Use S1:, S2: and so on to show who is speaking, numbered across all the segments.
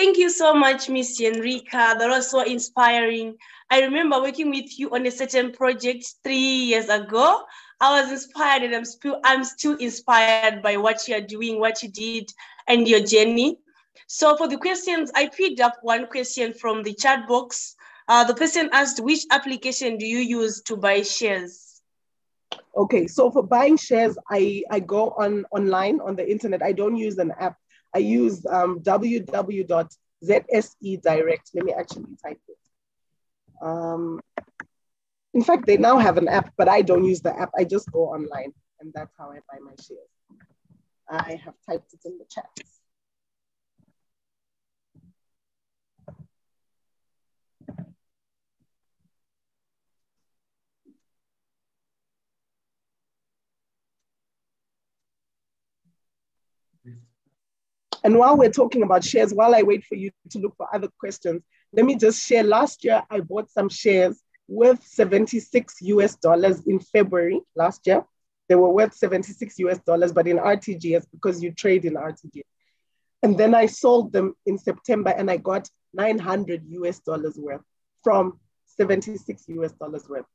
S1: Thank you so much, Miss Henrika. That was so inspiring. I remember working with you on a certain project 3 years ago. I was inspired, and I'm still inspired by what you are doing, what you did, and your journey. So for the questions, I picked up one question from the chat box. The person asked, which application do you use to buy shares?
S2: Okay, so for buying shares, I go online on the internet. I don't use an app. I use www.zsedirect. Let me actually type it. In fact, they now have an app, but I don't use the app. I just go online, and that's how I buy my shares. I have typed it in the chat. And while we're talking about shares, while I wait for you to look for other questions, let me just share. Last year, I bought some shares worth $76 in February last year. They were worth $76, but in RTGS, because you trade in RTGS. And then I sold them in September, and I got $900 worth from $76 worth.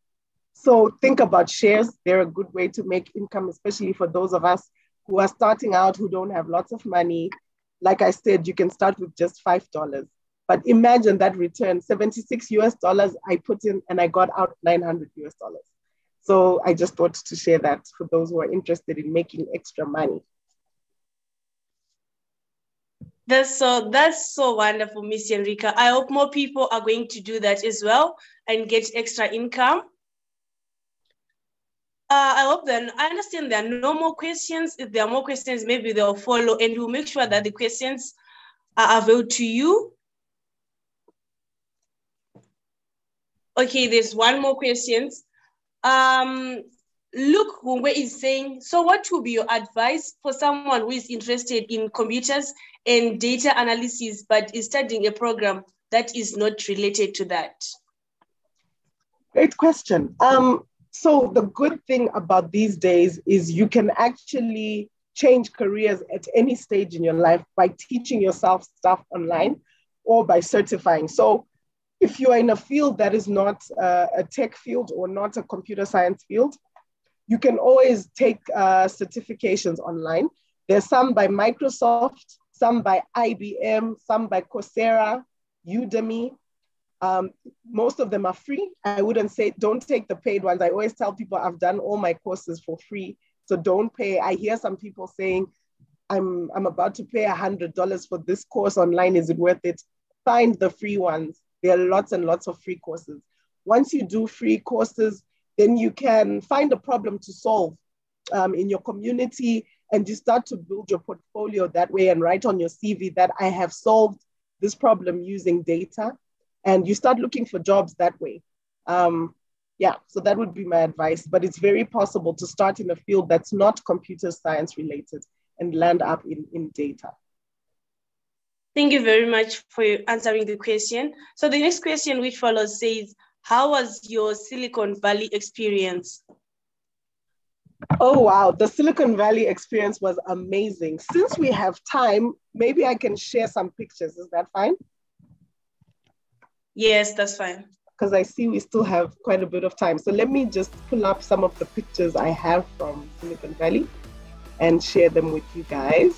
S2: So think about shares. They're a good way to make income, especially for those of us who are starting out, who don't have lots of money. Like I said, you can start with just $5. But imagine that return, $76 I put in, and I got out $900. So I just thought to share that for those who are interested in making extra money.
S1: That's so wonderful, Miss Henrika. I hope more people are going to do that as well and get extra income. I hope then, I understand there are no more questions. If there are more questions, maybe they'll follow, and we'll make sure that the questions are available to you. Okay, there's one more question. Luke Hungwe is saying, so what would be your advice for someone who is interested in computers and data analysis, but is studying a program that is not related to that?
S2: Great question. So the good thing about these days is you can actually change careers at any stage in your life by teaching yourself stuff online or by certifying. So if you are in a field that is not a tech field or not a computer science field, you can always take certifications online. There's some by Microsoft, some by IBM, some by Coursera, Udemy. Most of them are free. I wouldn't say don't take the paid ones. I always tell people I've done all my courses for free, so don't pay. I hear some people saying, I'm about to pay $100 for this course online. Is it worth it? Find the free ones. There are lots and lots of free courses. Once you do free courses, then you can find a problem to solve in your community, and you start to build your portfolio that way and write on your CV that I have solved this problem using data. And you start looking for jobs that way. Yeah, so that would be my advice. But it's very possible to start in a field that's not computer science related and land up in data.
S1: Thank you very much for answering the question. So the next question which follows says, how was your Silicon Valley experience?
S2: Oh, wow. The Silicon Valley experience was amazing. Since we have time, maybe I can share some pictures. Is that fine?
S1: Yes, that's fine.
S2: Because I see we still have quite a bit of time. So let me just pull up some of the pictures I have from Silicon Valley and share them with you guys.